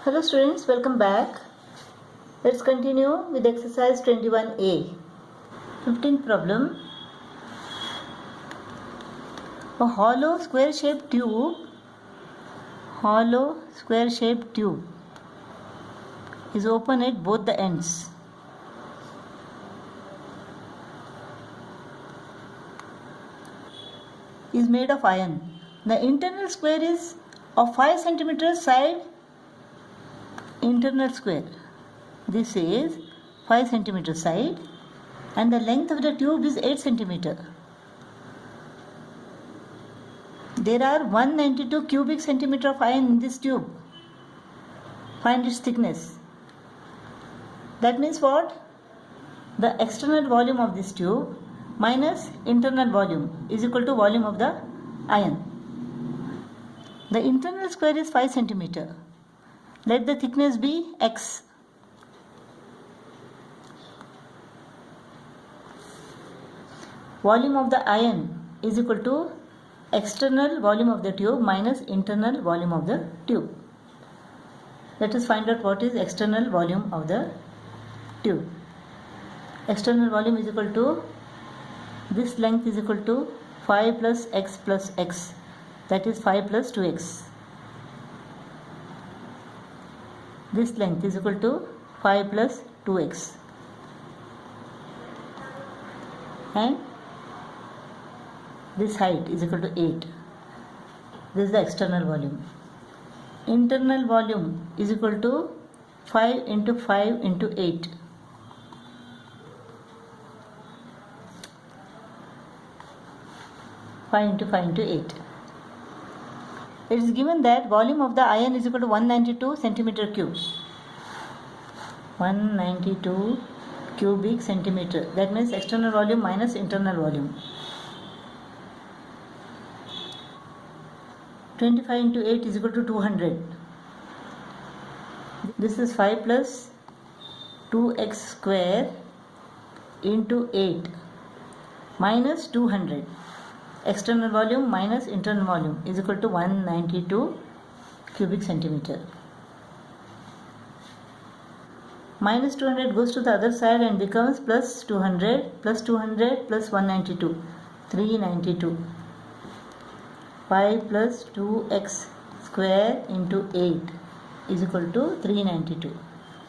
Hello students, welcome back. Let's continue with exercise 21A. 15th problem. A hollow square-shaped tube is open at both the ends. Is made of iron. The internal square is of 5 cm side. Internal square. This is 5 cm side and the length of the tube is 8 cm. There are 192 cubic centimeter of iron in this tube. Find its thickness. That means what? The external volume of this tube minus internal volume is equal to volume of the iron. The internal square is 5 cm. Let the thickness be x. Volume of the iron is equal to external volume of the tube minus internal volume of the tube. Let us find out what is external volume of the tube. External volume is equal to, this length is equal to 5 plus x, that is 5 plus 2x. This length is equal to 5 plus 2x. And this height is equal to 8. This is the external volume. Internal volume is equal to 5 into 5 into 8. Into 5 into 8. It is given that volume of the iron is equal to 192 centimeter cube. 192 cubic centimeter. That means external volume minus internal volume. 25 into 8 is equal to 200. This is 5 plus 2x square into 8 minus 200. External volume minus internal volume is equal to 192 cubic centimeter. Minus 200 goes to the other side and becomes plus 200 plus 192, 392. 5 plus 2x square into 8 is equal to 392.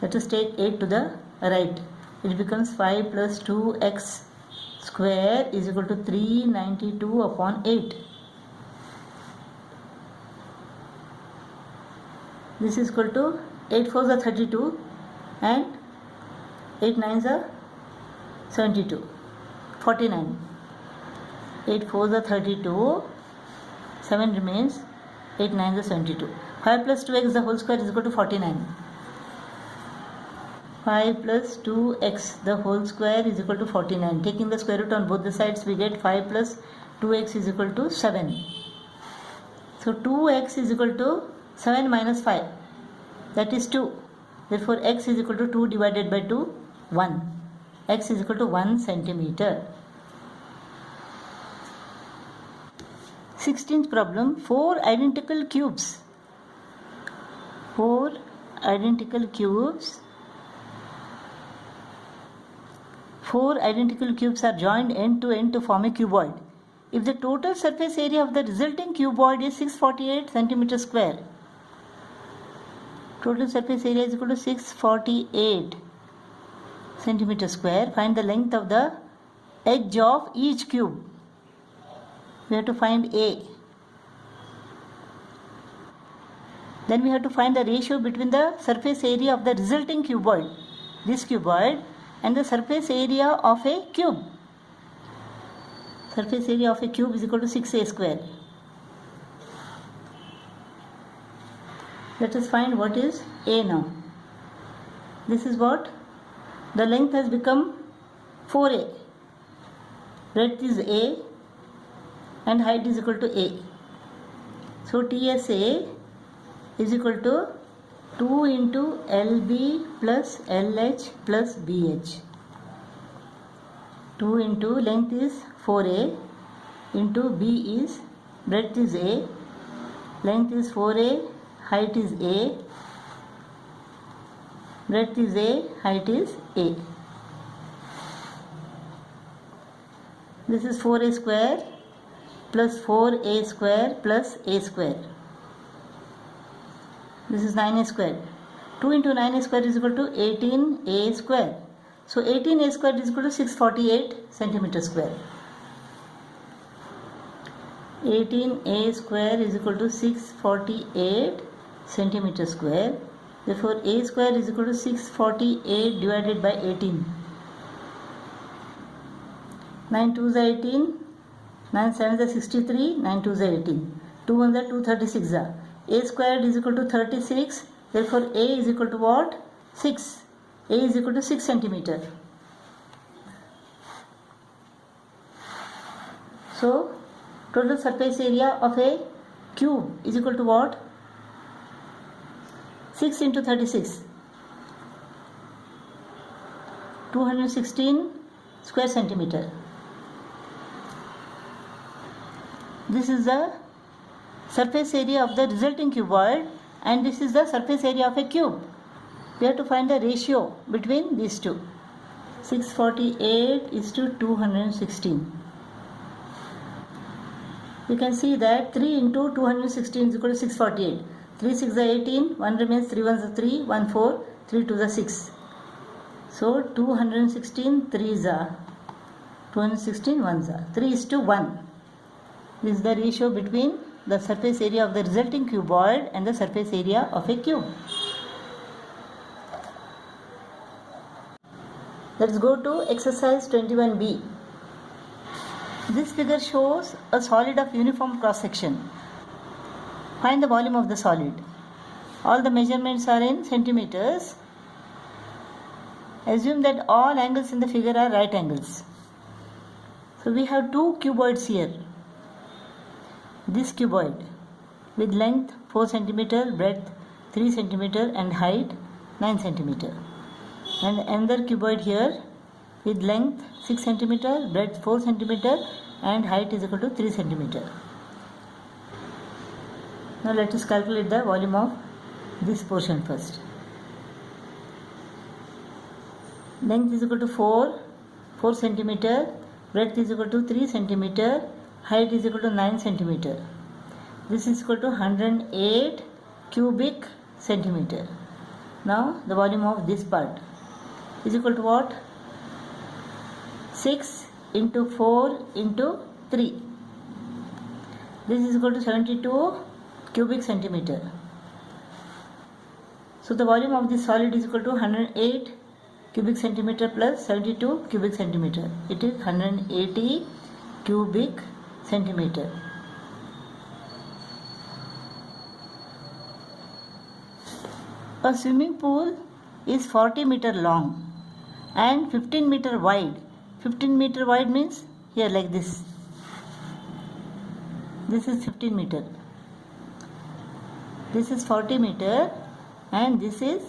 Let us take 8 to the right. It becomes 5 plus 2x square is equal to 392 upon 8. This is equal to 8 4s are 32 and 8 9s are 72. 49. 8 4s are 32. 7 remains. 8 9s are 72. 5 plus 2x the whole square is equal to 49. 5 plus 2x the whole square is equal to 49. Taking the square root on both the sides, we get 5 plus 2x is equal to 7. So 2x is equal to 7 minus 5. That is 2. Therefore x is equal to 2 divided by 2, 1. X is equal to 1 centimeter. 16th problem. 4 identical cubes. 4 identical cubes. 4 identical cubes are joined end to end to form a cuboid. If the total surface area of the resulting cuboid is 648 cm square, total surface area is equal to 648 cm square. Find the length of the edge of each cube. We have to find A. Then we have to find the ratio between the surface area of the resulting cuboid, this cuboid, and the surface area of a cube. Surface area of a cube is equal to 6a square. Let us find what is A now. This is what? The length has become 4a. Breadth is a and height is equal to a. So TSA is equal to 2 into LB plus LH plus BH. 2 into length is 4a into B is breadth is a, length is 4a, height is a, breadth is A, height is A. This is 4A square plus 4A square plus A square. This is 9A square. 2 into 9A square is equal to 18A square. So 18A square is equal to 648 centimeter square. 18A square is equal to 648 centimeter square. Therefore A square is equal to 648 divided by 18. 9 2s are 18, 9 7s are 63, 9 2s are 18. 2 1s are 236 are. A squared is equal to 36. Therefore A is equal to what? 6. A is equal to 6 centimeter. So total surface area of a cube is equal to what? 6 into 36. 216 square centimeter. This is the surface area of the resulting cuboid, and this is the surface area of a cube. We have to find the ratio between these two. 648 is to 216. You can see that 3 into 216 is equal to 648. 3 6 are 18, 1 remains, 3 1s are 3, 1 4, 3 2s are 6. So 216 3s are, 216 1s are, 3 is to 1. This is the ratio between the surface area of the resulting cuboid and the surface area of a cube. Let's go to exercise 21b. This figure shows a solid of uniform cross section. Find the volume of the solid. All the measurements are in centimeters. Assume that all angles in the figure are right angles. So we have two cuboids here. This cuboid with length 4 cm, breadth 3 cm and height 9 cm. And another cuboid here with length 6 cm, breadth 4 cm and height is equal to 3 cm. Now let us calculate the volume of this portion first. Length is equal to 4 cm, breadth is equal to 3 cm, height is equal to 9 cm. This is equal to 108 cubic centimeter. Now the volume of this part is equal to what? 6 into 4 into 3. This is equal to 72 cubic centimeter. So the volume of this solid is equal to 108 cubic centimeter plus 72 cubic centimeter. It is 180 cubic centimeter. A swimming pool is 40 meter long and 15 meter wide. 15 meter wide means here like this. This is 15 meter. This is 40 meter and this is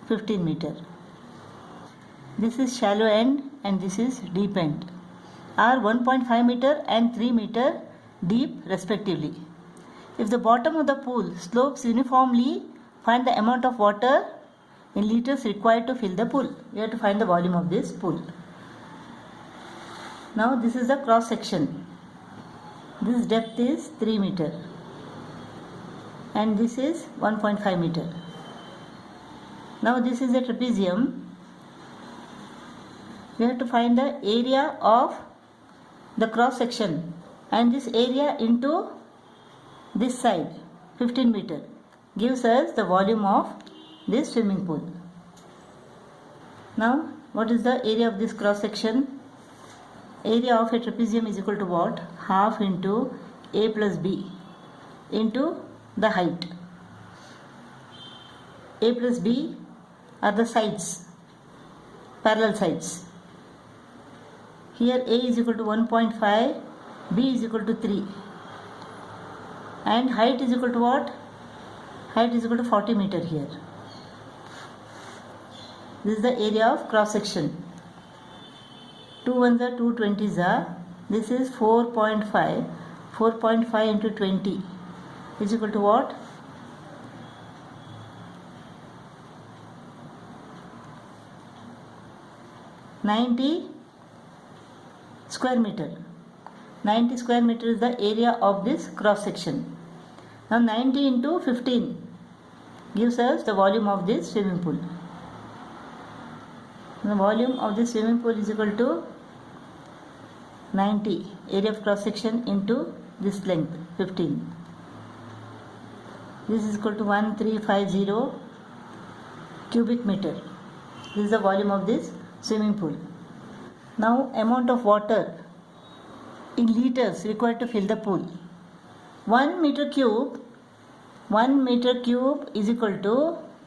15 meter. This is shallow end and this is deep end. Are 1.5 meter and 3 meter deep respectively. If the bottom of the pool slopes uniformly, find the amount of water in liters required to fill the pool. We have to find the volume of this pool. Now this is the cross section. This depth is 3 meter and this is 1.5 meter. Now this is a trapezium. We have to find the area of the cross section and this area into this side 15 meter gives us the volume of this swimming pool. Now what is the area of this cross section? Area of a trapezium is equal to what? Half into A plus B into the height. A plus B are the sides, parallel sides. Here A is equal to 1.5, B is equal to 3 and height is equal to what? Height is equal to 40 meter here. This is the area of cross section. 2 1s are 2 20s are. This is 4.5. 4.5 into 20 is equal to what? 90 square meter. 90 square meter is the area of this cross section. Now 90 into 15 gives us the volume of this swimming pool. The volume of this swimming pool is equal to 90 area of cross section into this length 15. This is equal to 1350 cubic meter. This is the volume of this swimming pool. Now amount of water in liters required to fill the pool. 1 meter cube is equal to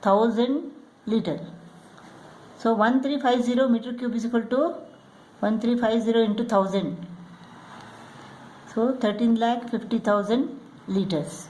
1000 liter. So 1350 meter cube is equal to 1350 into 1000. So 13,50,000 liters.